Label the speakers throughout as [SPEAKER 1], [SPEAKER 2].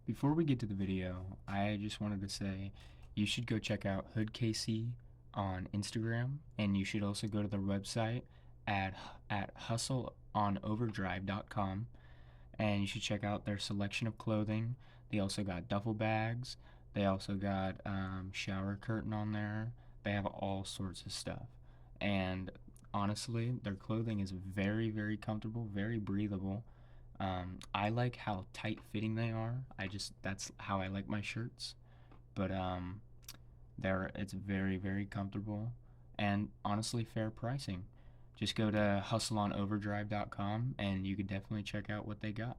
[SPEAKER 1] Before we get to the video, I just wanted to say you should go check out Hood KC on Instagram, and you should also go to their website at hustleonoverdrive.com, and you should check out their selection of clothing. They also got duffel bags. They also got shower curtain on there. They have all sorts of stuff, and honestly, their clothing is very, very comfortable, very breathable. I like how tight fitting they are. That's how I like my shirts. But it's very, very comfortable and honestly fair pricing. Just go to hustleonoverdrive.com and you could definitely check out what they got.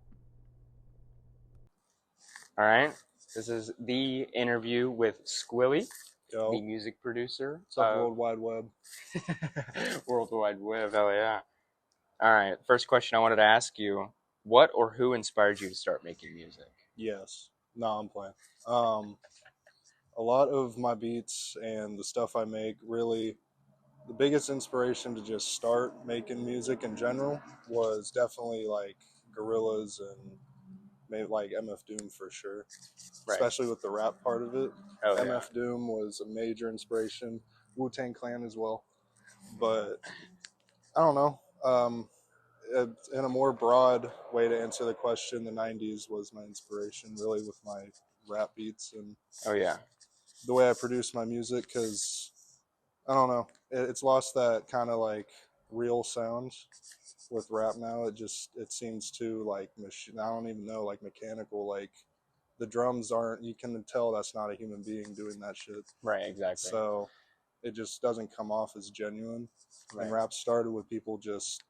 [SPEAKER 2] All right. This is the interview with Squilly,
[SPEAKER 3] Yo,
[SPEAKER 2] the music producer.
[SPEAKER 3] what's up, World Wide Web?
[SPEAKER 2] World Wide Web, hell yeah. All right. First question I wanted to ask you: what or who inspired you to start making music?
[SPEAKER 3] Yes. No, I'm playing. A lot of my beats and the stuff I make, really, the biggest inspiration to just start making music in general was definitely like Gorillaz and maybe like MF Doom for sure,
[SPEAKER 2] Right.
[SPEAKER 3] especially with the rap part of it.
[SPEAKER 2] Oh, yeah.
[SPEAKER 3] MF Doom was a major inspiration, Wu-Tang Clan as well. But I don't know. In a more broad way to answer the question, the 90s was my inspiration really with my rap beats and
[SPEAKER 2] Oh, yeah.
[SPEAKER 3] the way I produce my music, because I don't know, it's lost that kind of like real sound with rap now. It seems too like machine. I don't even know, like mechanical. Like the drums aren't. You can tell that's not a human being doing that shit.
[SPEAKER 2] Right, exactly.
[SPEAKER 3] So it just doesn't come off as genuine.
[SPEAKER 2] Right.
[SPEAKER 3] And rap started with people just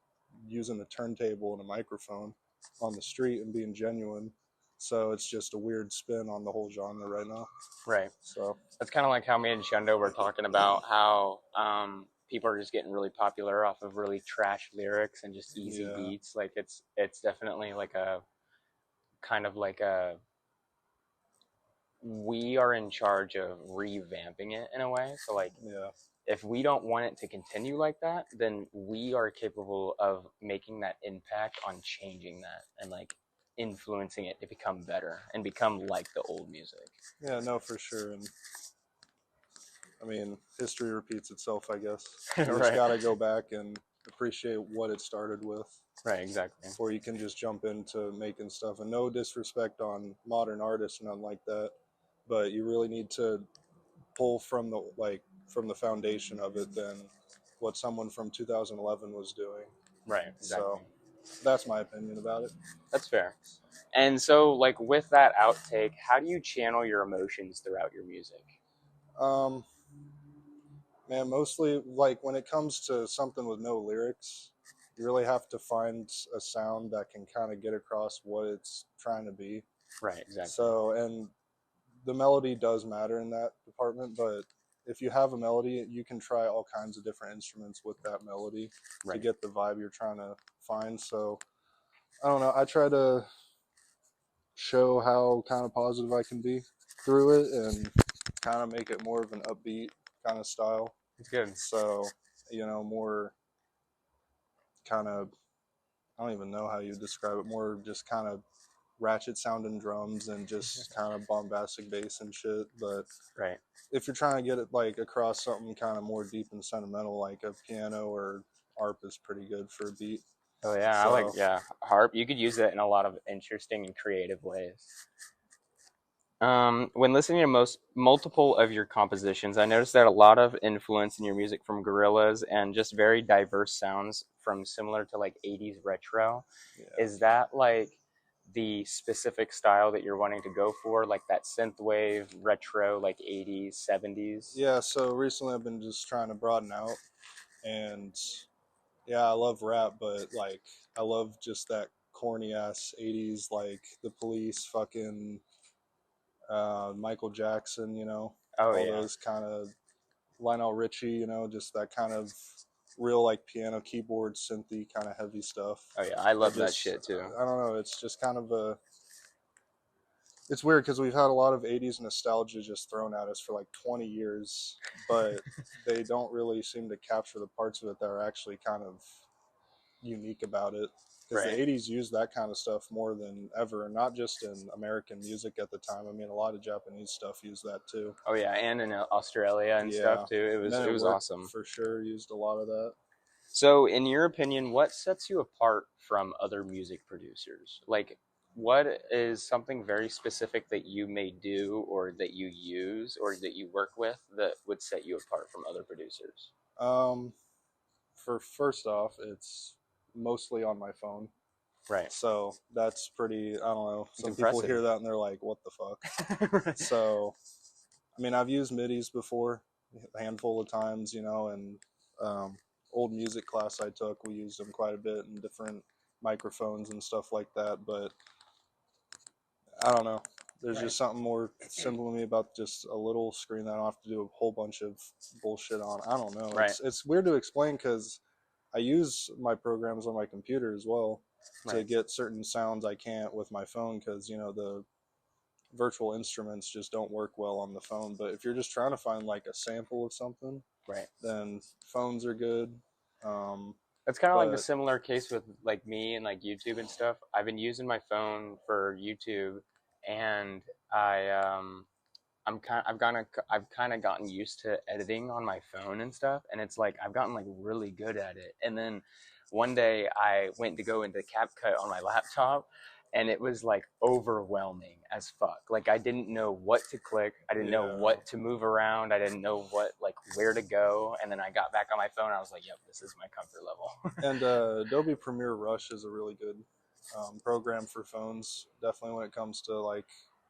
[SPEAKER 3] using a turntable and a microphone on the street and being genuine. So it's just a weird spin on the whole genre right now.
[SPEAKER 2] Right.
[SPEAKER 3] So
[SPEAKER 2] That's kind of like how me and Shundo were talking about how people are just getting really popular off of really trash lyrics and just easy
[SPEAKER 3] yeah,
[SPEAKER 2] beats. Like it's definitely like a kind of like a we are in charge of revamping it in a way. So like
[SPEAKER 3] yeah,
[SPEAKER 2] if we don't want it to continue like that, then we are capable of making that impact on changing that and like influencing it to become better and become like the old music.
[SPEAKER 3] yeah. No, for sure. And I mean, history repeats itself, I guess. You
[SPEAKER 2] Right.
[SPEAKER 3] just gotta go back and appreciate what it started with.
[SPEAKER 2] Right, exactly.
[SPEAKER 3] Before you can just jump into making stuff. And no disrespect on modern artists or nothing like that, but you really need to pull from the foundation of it than what someone from 2011 was doing.
[SPEAKER 2] Right, exactly.
[SPEAKER 3] So that's my opinion about it.
[SPEAKER 2] That's fair. And so, like, with that outtake, how do you channel your emotions throughout your music?
[SPEAKER 3] Man, mostly like when it comes to something with no lyrics, you really have to find a sound that can kind of get across what it's trying to be.
[SPEAKER 2] Right, exactly.
[SPEAKER 3] So, and the melody does matter in that department, but if you have a melody, you can try all kinds of different instruments with that melody to get the vibe you're trying to find. So, I don't know. I try to show how kind of positive I can be through it and kind of make it more of an upbeat kind of style.
[SPEAKER 2] It's good.
[SPEAKER 3] So, more kind of, I don't even know how you describe it, more just kind of ratchet sounding drums and just kind of bombastic bass and shit. But
[SPEAKER 2] right,
[SPEAKER 3] if you're trying to get it like across something kind of more deep and sentimental, like a piano or harp is pretty good for a beat.
[SPEAKER 2] Oh yeah, so, I like harp. You could use it in a lot of interesting and creative ways. When listening to multiple of your compositions, I noticed that a lot of influence in your music from Gorillaz and just very diverse sounds from similar to like 80s retro. Yeah. Is that like the specific style that you're wanting to go for, like that synthwave retro, like 80s, 70s?
[SPEAKER 3] Yeah, so recently I've been just trying to broaden out, and yeah, I love rap, but like I love just that corny ass 80s, like The Police, fucking Michael Jackson, all those kind of Lionel Richie, just that kind of real like piano, keyboard, synthy kind of heavy stuff.
[SPEAKER 2] Oh yeah, I love that shit too.
[SPEAKER 3] I don't know, it's just kind of it's weird because we've had a lot of 80s nostalgia just thrown at us for like 20 years, but they don't really seem to capture the parts of it that are actually kind of unique about it. because
[SPEAKER 2] Right.
[SPEAKER 3] the 80s used that kind of stuff more than ever, and not just in American music at the time. I mean, a lot of Japanese stuff used that too.
[SPEAKER 2] Oh yeah, and in Australia and
[SPEAKER 3] Yeah.
[SPEAKER 2] stuff too. It
[SPEAKER 3] And
[SPEAKER 2] was
[SPEAKER 3] then
[SPEAKER 2] it was
[SPEAKER 3] worked
[SPEAKER 2] awesome.
[SPEAKER 3] for sure. Used a lot of that.
[SPEAKER 2] So, in your opinion, what sets you apart from other music producers? Like, what is something very specific that you may do or that you use or that you work with that would set you apart from other producers?
[SPEAKER 3] For first off, it's mostly on my phone.
[SPEAKER 2] Right.
[SPEAKER 3] So that's pretty, I don't know. Some
[SPEAKER 2] impressive.
[SPEAKER 3] people hear that and they're like, what the fuck?
[SPEAKER 2] Right.
[SPEAKER 3] So, I mean, I've used MIDIs before a handful of times, you know, and old music class I took, we used them quite a bit in different microphones and stuff like that. But I don't know. There's just something more simple to me about just a little screen that I don't have to do a whole bunch of bullshit on. I don't know.
[SPEAKER 2] Right.
[SPEAKER 3] It's weird to explain because I use my programs on my computer as well to
[SPEAKER 2] Right.
[SPEAKER 3] get certain sounds I can't with my phone because, you know, the virtual instruments just don't work well on the phone. But if you're just trying to find like a sample of something,
[SPEAKER 2] Right.
[SPEAKER 3] then phones are good.
[SPEAKER 2] It's kind of like the
[SPEAKER 3] but-
[SPEAKER 2] similar case with like me and like YouTube and stuff. I've been using my phone for YouTube, and I've kind of gotten used to editing on my phone and stuff, and it's like I've gotten like really good at it. And then one day I went to go into CapCut on my laptop, and it was like overwhelming as fuck. Like I didn't know what to click, I didn't know what to move around, I didn't know what like where to go. And then I got back on my phone, and I was like, "Yep, this is my comfort level."
[SPEAKER 3] And Adobe Premiere Rush is a really good program for phones. Definitely when it comes to like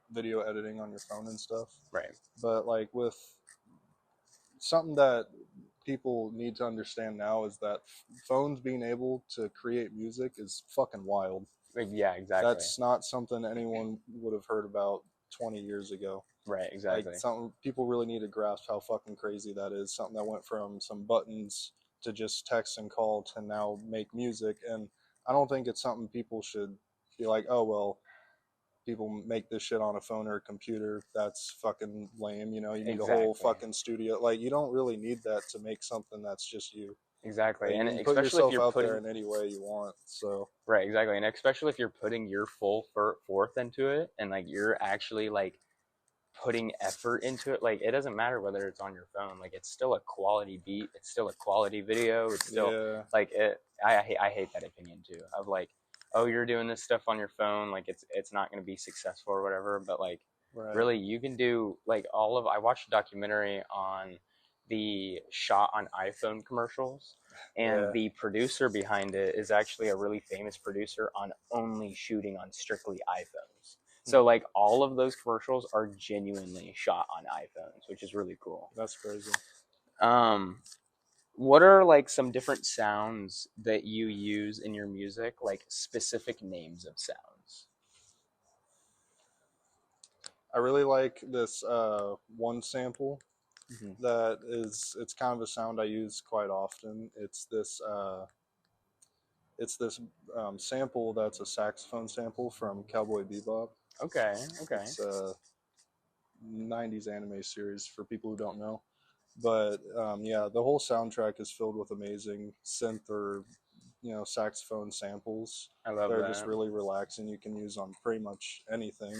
[SPEAKER 3] video editing on your phone and stuff.
[SPEAKER 2] Right.
[SPEAKER 3] But like with something that people need to understand now is that phones being able to create music is fucking wild.
[SPEAKER 2] Like, yeah, exactly.
[SPEAKER 3] That's not something anyone would have heard about 20 years ago.
[SPEAKER 2] Right, exactly.
[SPEAKER 3] Like something people really need to grasp how fucking crazy that is. Something that went from some buttons to just text and call to now make music. And I don't think it's something people should be like, oh, well, people make this shit on a phone or a computer. That's fucking lame. You know, you need a whole fucking studio. Like, you don't really need that to make something that's just you.
[SPEAKER 2] Exactly.
[SPEAKER 3] Like,
[SPEAKER 2] And
[SPEAKER 3] you can put
[SPEAKER 2] especially
[SPEAKER 3] yourself
[SPEAKER 2] if you're
[SPEAKER 3] out
[SPEAKER 2] putting
[SPEAKER 3] there in any way you want. So
[SPEAKER 2] right, exactly. And especially if you're putting your full forth into it, and like you're actually like putting effort into it, like it doesn't matter whether it's on your phone, like it's still a quality beat, it's still a quality video, it's still like it. I hate that opinion too of like, oh, you're doing this stuff on your phone, like it's not going to be successful or whatever. But like really, you can do like I watched a documentary on the shot on iPhone commercials, and the producer behind it is actually a really famous producer on only shooting on strictly iPhones. So like all of those commercials are genuinely shot on iPhones, which is really cool.
[SPEAKER 3] That's crazy.
[SPEAKER 2] What are like some different sounds that you use in your music, like specific names of sounds?
[SPEAKER 3] I really like this one sample that it's kind of a sound I use quite often. It's this sample that's a saxophone sample from Cowboy Bebop.
[SPEAKER 2] Okay.
[SPEAKER 3] It's a 90s anime series for people who don't know. But yeah, the whole soundtrack is filled with amazing synth or saxophone samples.
[SPEAKER 2] I love
[SPEAKER 3] They're
[SPEAKER 2] that.
[SPEAKER 3] just really relaxing. You can use on pretty much anything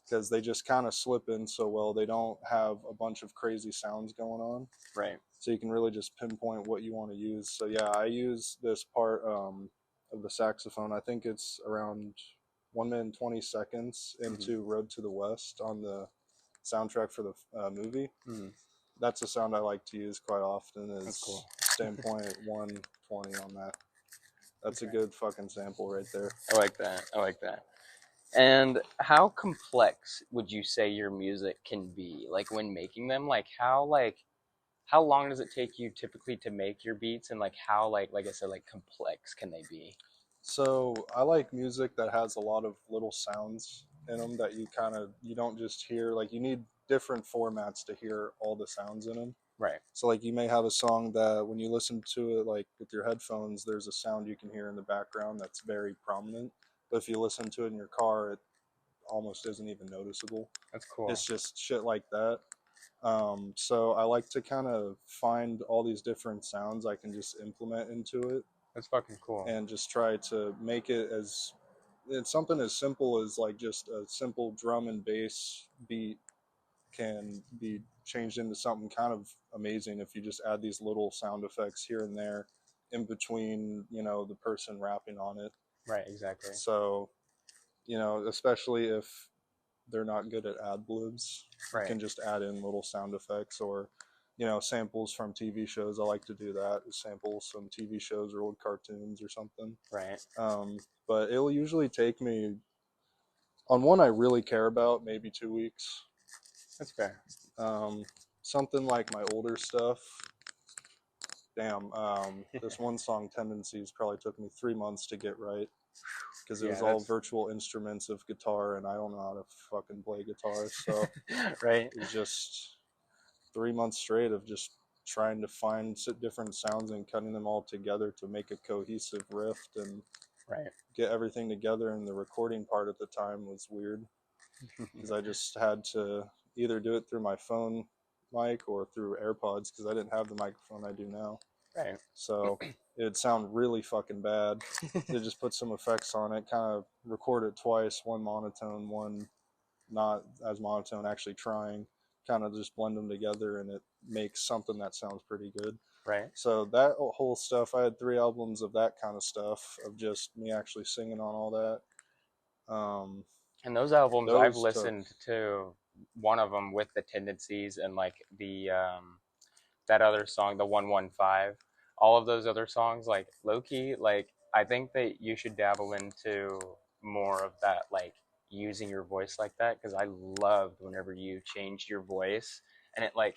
[SPEAKER 3] because they just kind of slip in so well. They don't have a bunch of crazy sounds going on.
[SPEAKER 2] Right.
[SPEAKER 3] So you can really just pinpoint what you want to use. So yeah, I use this part of the saxophone. I think it's around 1 minute and 20 seconds into Road to the West on the soundtrack for the movie. That's a sound I like to use quite often. Is
[SPEAKER 2] cool.
[SPEAKER 3] standpoint 120 on that. That's a good fucking sample right there.
[SPEAKER 2] I like that. And how complex would you say your music can be? Like when making them, like how long does it take you typically to make your beats, and like how like I said, like complex can they be?
[SPEAKER 3] So I like music that has a lot of little sounds in them that you don't just hear. Like you need different formats to hear all the sounds in them.
[SPEAKER 2] Right.
[SPEAKER 3] So like you may have a song that when you listen to it like with your headphones, there's a sound you can hear in the background that's very prominent. But if you listen to it in your car, it almost isn't even noticeable.
[SPEAKER 2] That's cool.
[SPEAKER 3] It's just shit like that. So I like to kind of find all these different sounds I can just implement into it
[SPEAKER 2] That's fucking cool.
[SPEAKER 3] And just try to make it as, it's something as simple as like just a simple drum and bass beat can be changed into something kind of amazing if you just add these little sound effects here and there in between, you know, the person rapping on it.
[SPEAKER 2] Right, exactly.
[SPEAKER 3] So, you know, especially if they're not good at ad libs,
[SPEAKER 2] Right.
[SPEAKER 3] you can just add in little sound effects or, you know, samples from TV shows. I like to do that, sample some TV shows or old cartoons or something.
[SPEAKER 2] Right.
[SPEAKER 3] But it'll usually take me, on one I really care about, maybe 2 weeks.
[SPEAKER 2] That's fair.
[SPEAKER 3] Something like my older stuff, damn, this one song, Tendencies, probably took me 3 months to get right. Because it was all virtual instruments of guitar, and I don't know how to fucking play guitar. So
[SPEAKER 2] right.
[SPEAKER 3] it was just 3 months straight of just trying to find different sounds and cutting them all together to make a cohesive riff and
[SPEAKER 2] right.
[SPEAKER 3] get everything together. And the recording part at the time was weird because I just had to either do it through my phone mic or through AirPods because I didn't have the microphone I do now.
[SPEAKER 2] Right.
[SPEAKER 3] So it'd sound really fucking bad. They just put some effects on it, kind of record it twice, one monotone, one not as monotone, actually trying, kind of just blend them together, and it makes something that sounds pretty good.
[SPEAKER 2] Right.
[SPEAKER 3] So that whole stuff, I had 3 albums of that kind of stuff, of just me actually singing on all that.
[SPEAKER 2] And those albums, I've listened to one of them with the Tendencies and like the that other song, the 115. All of those other songs, like low-key, like I think that you should dabble into more of that, like using your voice like that, because I loved whenever you changed your voice, and it like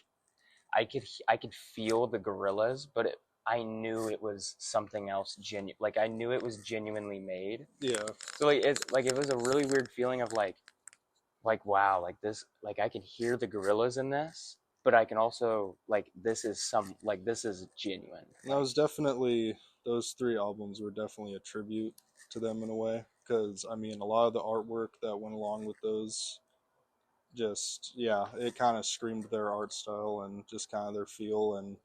[SPEAKER 2] I could feel the Gorillaz, but I knew it was something else genuine. Like I knew it was genuinely made.
[SPEAKER 3] Yeah.
[SPEAKER 2] So like it's like it was a really weird feeling of like wow, like this, like I can hear the Gorillaz in this, but I can also like this is genuine.
[SPEAKER 3] That was definitely, those 3 albums were definitely a tribute to them in a way, because I mean a lot of the artwork that went along with those, just, yeah, it kind of screamed their art style and just kind of their feel. And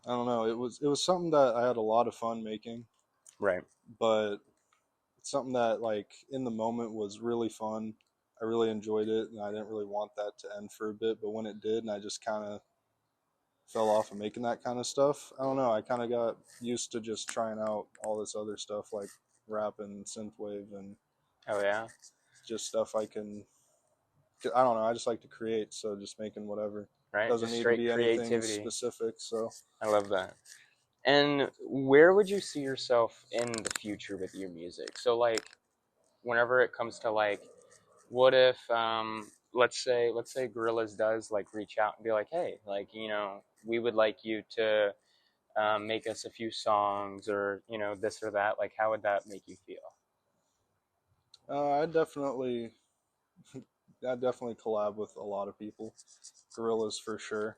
[SPEAKER 3] I don't know, it was something that I had a lot of fun making.
[SPEAKER 2] Right.
[SPEAKER 3] But it's something that like in the moment was really fun. I really enjoyed it, and I didn't really want that to end for a bit, but when it did and I just kind of fell off of making that kind of stuff, I don't know, I kind of got used to just trying out all this other stuff like rap and synthwave and just stuff I can, I don't know, I just like to create, so just making whatever.
[SPEAKER 2] Right.
[SPEAKER 3] Doesn't
[SPEAKER 2] just
[SPEAKER 3] need to be anything
[SPEAKER 2] creativity.
[SPEAKER 3] specific. So
[SPEAKER 2] I love that. And where would you see yourself in the future with your music? So like whenever it comes to like, what if let's say Gorillaz does like reach out and be like, hey, like, you know, we would like you to make us a few songs, or, you know, this or that, like how would that make you feel?
[SPEAKER 3] I'd definitely collab with a lot of people. Gorillaz for sure.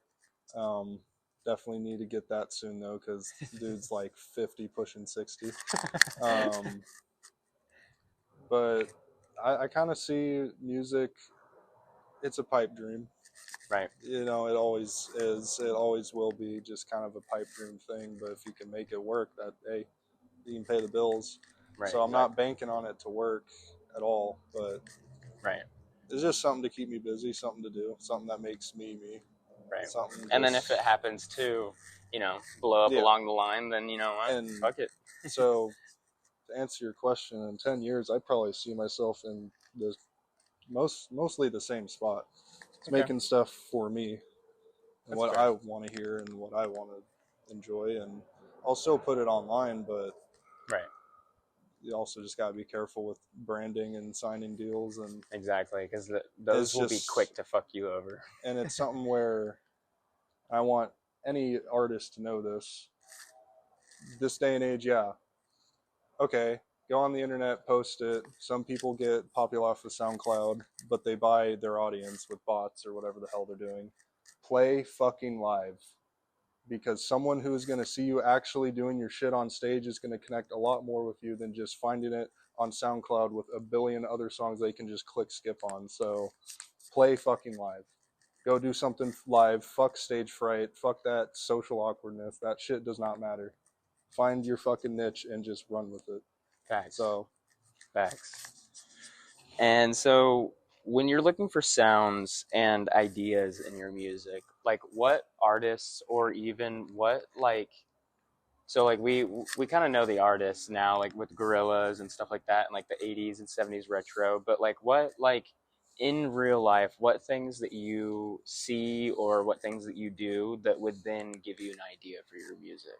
[SPEAKER 3] Definitely need to get that soon though, because dude's like 50 pushing 60. But I kind of see music, it's a pipe dream.
[SPEAKER 2] Right.
[SPEAKER 3] You know, it always is, it always will be just kind of a pipe dream thing. But if you can make it work, that, hey, you can pay the bills. Right, so I'm not banking on it to work at all, but
[SPEAKER 2] right,
[SPEAKER 3] it's just something to keep me busy, something to do, something that makes me me.
[SPEAKER 2] Right. And then if it happens to, you know, blow up along the line, then, you know, fuck it.
[SPEAKER 3] So to answer your question, in 10 years, I'd probably see myself in the mostly the same spot. It's making stuff for me and what I want to hear and what I want to enjoy, and I'll still put it online, but you also just got to be careful with branding and signing deals. And
[SPEAKER 2] exactly, because those will be quick to fuck you over.
[SPEAKER 3] And it's something where I want any artist to know this day and age. Yeah, okay, go on the internet, post it. Some people get popular off of SoundCloud, but they buy their audience with bots or whatever the hell they're doing. Play fucking live, because someone who's going to see you actually doing your shit on stage is going to connect a lot more with you than just finding it on SoundCloud with a billion other songs they can just click skip on. So play fucking live. Go do something live. Fuck stage fright. Fuck that social awkwardness. That shit does not matter. find your fucking niche and just run with it.
[SPEAKER 2] Facts.
[SPEAKER 3] So,
[SPEAKER 2] facts. And so when you're looking for sounds and ideas in your music, like what artists or even what like so like we kind of know the artists now, like with Gorillaz and stuff like that, and like the 80s and 70s retro, but like what like in real life, what things that you see or what things that you do that would then give you an idea for your music?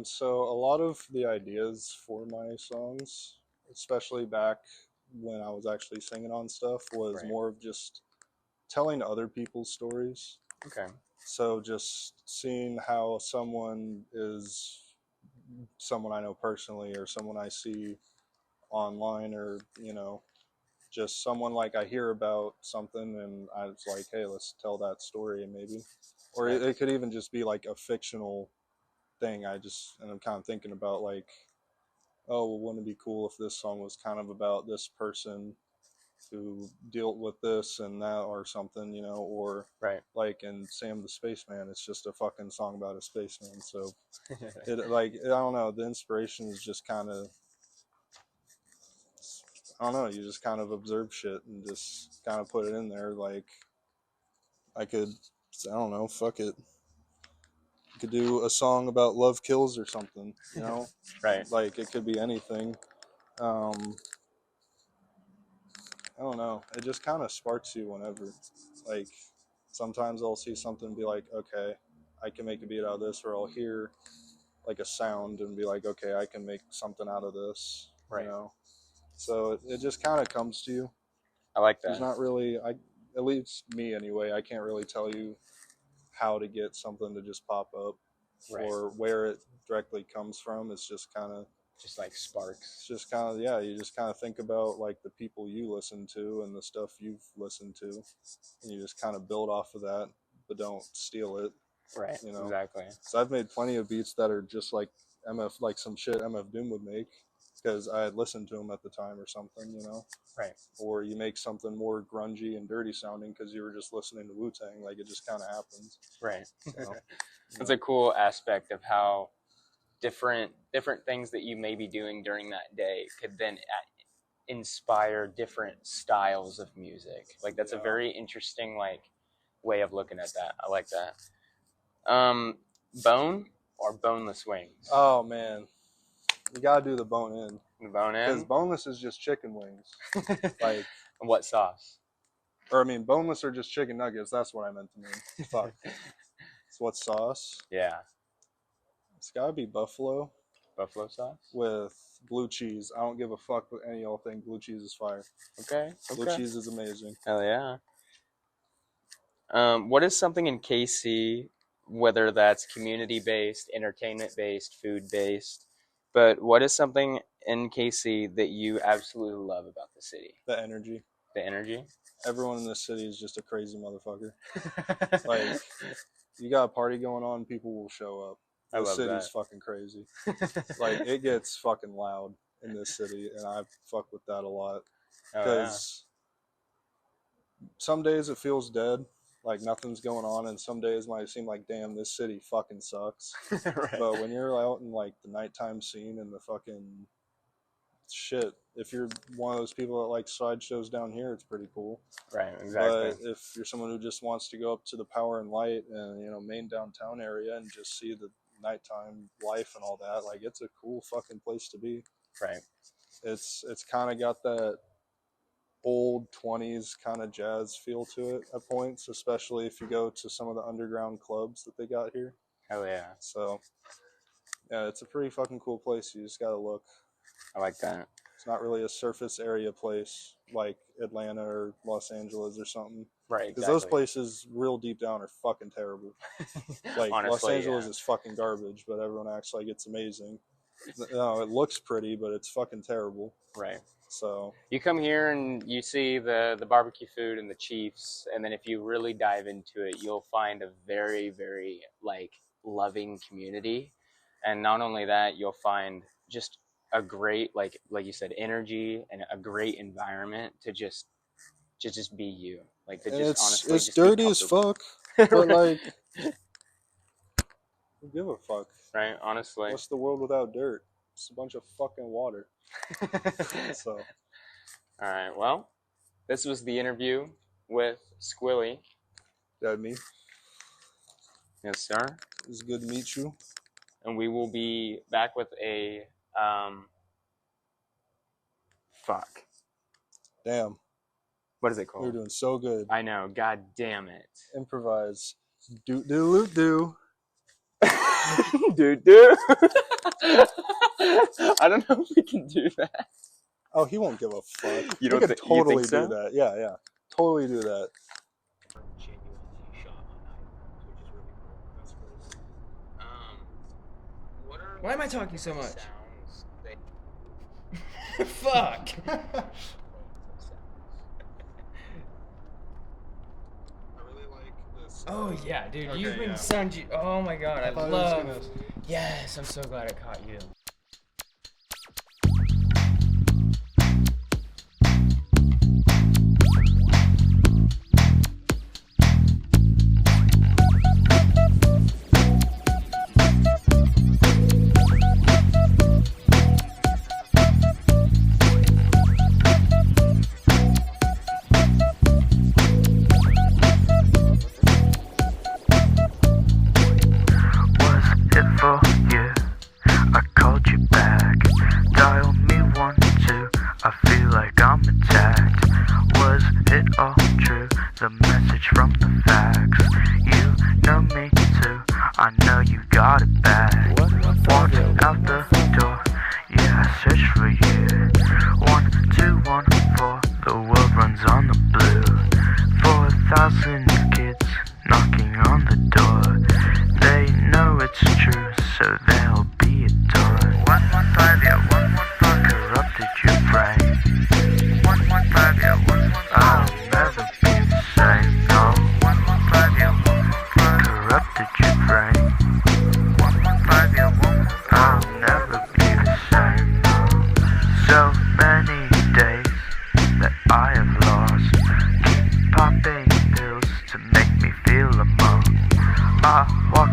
[SPEAKER 3] So a lot of the ideas for my songs, especially back when I was actually singing on stuff, was
[SPEAKER 2] Right.
[SPEAKER 3] more of just telling other people's stories.
[SPEAKER 2] Okay.
[SPEAKER 3] So just seeing how someone is someone I know personally, or someone I see online, or just someone like I hear about something and I was like, hey, let's tell that story, and maybe, or
[SPEAKER 2] Right.
[SPEAKER 3] it could even just be like a fictional thing. And I'm kind of thinking about like, oh, well, wouldn't it be cool if this song was kind of about this person who dealt with this and that or something, or
[SPEAKER 2] Right.
[SPEAKER 3] like in Sam the Spaceman, it's just a fucking song about a spaceman. So it, like, I don't know, the inspiration is just kind of, I don't know, you just kind of observe shit and just kind of put it in there. Like, I don't know, fuck it. You could do a song about love kills or something,
[SPEAKER 2] Right.
[SPEAKER 3] Like, it could be anything. I don't know. It just kind of sparks you whenever. Like, sometimes I'll see something and be like, okay, I can make a beat out of this, or I'll hear like a sound and be like, okay, I can make something out of this,
[SPEAKER 2] Right.
[SPEAKER 3] So it just kind of comes to you.
[SPEAKER 2] I like that.
[SPEAKER 3] There's not really, at least me anyway, I can't really tell you how to get something to just pop up,
[SPEAKER 2] Right.
[SPEAKER 3] or where it directly comes from. It's just kind of
[SPEAKER 2] just like sparks.
[SPEAKER 3] It's just kind of, yeah, you just kind of think about like the people you listen to and the stuff you've listened to, and you just kind of build off of that, but don't steal it.
[SPEAKER 2] Right. Exactly.
[SPEAKER 3] So I've made plenty of beats that are just like MF, like some shit MF Doom would make, because I had listened to him at the time or something,
[SPEAKER 2] Right.
[SPEAKER 3] Or you make something more grungy and dirty sounding because you were just listening to Wu-Tang. Like, it just kind of happens.
[SPEAKER 2] Right.
[SPEAKER 3] So,
[SPEAKER 2] That's a cool aspect of how different things that you may be doing during that day could then inspire different styles of music. Like, that's a very interesting like way of looking at that. I like that. Bone or boneless wings?
[SPEAKER 3] Oh man, you gotta do the bone in.
[SPEAKER 2] The bone in?
[SPEAKER 3] Because boneless is just chicken wings. Like,
[SPEAKER 2] and what sauce?
[SPEAKER 3] Or I mean, boneless are just chicken nuggets. That's what I meant to mean. Fuck. So what sauce?
[SPEAKER 2] Yeah.
[SPEAKER 3] It's gotta be buffalo.
[SPEAKER 2] Buffalo sauce?
[SPEAKER 3] With blue cheese. I don't give a fuck what any of y'all think. Blue cheese is fire.
[SPEAKER 2] Okay.
[SPEAKER 3] Blue cheese is amazing.
[SPEAKER 2] Hell yeah. What is something in KC, whether that's community-based, entertainment-based, food-based, but what is something in KC that you absolutely love about the city?
[SPEAKER 3] The energy.
[SPEAKER 2] The energy?
[SPEAKER 3] Everyone in this city is just a crazy motherfucker. Like, you got a party going on, people will show up. The city's fucking crazy. Like, it gets fucking loud in this city, and I fuck with that a lot. Because some days it feels dead, like nothing's going on, and some days might seem like, damn, this city fucking sucks.
[SPEAKER 2] Right.
[SPEAKER 3] But when you're out in like the nighttime scene and the fucking shit, if you're one of those people that like sideshows down here, it's pretty cool.
[SPEAKER 2] Right, exactly.
[SPEAKER 3] But if you're someone who just wants to go up to the Power and Light and main downtown area and just see the nighttime life and all that, like, it's a cool fucking place to be.
[SPEAKER 2] Right.
[SPEAKER 3] It's kind of got that old 20s kind of jazz feel to it at points, especially if you go to some of the underground clubs that they got here.
[SPEAKER 2] Hell yeah.
[SPEAKER 3] So yeah, it's a pretty fucking cool place. You just gotta look.
[SPEAKER 2] I like that.
[SPEAKER 3] It's not really a surface area place like Atlanta or Los Angeles or something.
[SPEAKER 2] Right,
[SPEAKER 3] because those places real deep down are fucking terrible. Like, honestly, Los Angeles is fucking garbage, but everyone acts like it's amazing. No, it looks pretty, but it's fucking terrible.
[SPEAKER 2] Right.
[SPEAKER 3] So
[SPEAKER 2] you come here and you see the barbecue food and the Chiefs, and then if you really dive into it, you'll find a very, very like loving community. And not only that, you'll find just a great, like you said, energy and a great environment to just be you. Like, to just honestly,
[SPEAKER 3] it's dirty as fuck, but like, Who give a fuck?
[SPEAKER 2] Right, honestly.
[SPEAKER 3] What's the world without dirt? It's a bunch of fucking water. So.
[SPEAKER 2] Alright, well, this was the interview with Squilly.
[SPEAKER 3] That me?
[SPEAKER 2] Yes, sir.
[SPEAKER 3] It was good to meet you.
[SPEAKER 2] And we will be back with a, fuck.
[SPEAKER 3] Damn.
[SPEAKER 2] What is it called?
[SPEAKER 3] You're doing so good.
[SPEAKER 2] I know, god damn it.
[SPEAKER 3] Improvise. Do.
[SPEAKER 2] Do. I don't know if we can do that.
[SPEAKER 3] Oh, he won't give a fuck.
[SPEAKER 2] You don't
[SPEAKER 3] could totally
[SPEAKER 2] you think so?
[SPEAKER 3] do that. Yeah. Totally do that.
[SPEAKER 1] Why am I talking so much? Fuck. Oh yeah, dude,
[SPEAKER 3] Okay,
[SPEAKER 1] you've been
[SPEAKER 3] yeah.
[SPEAKER 1] oh my god, I
[SPEAKER 3] thought it
[SPEAKER 1] love.
[SPEAKER 3] was gonna-
[SPEAKER 1] Yes, I'm so glad I caught you.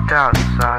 [SPEAKER 4] Outside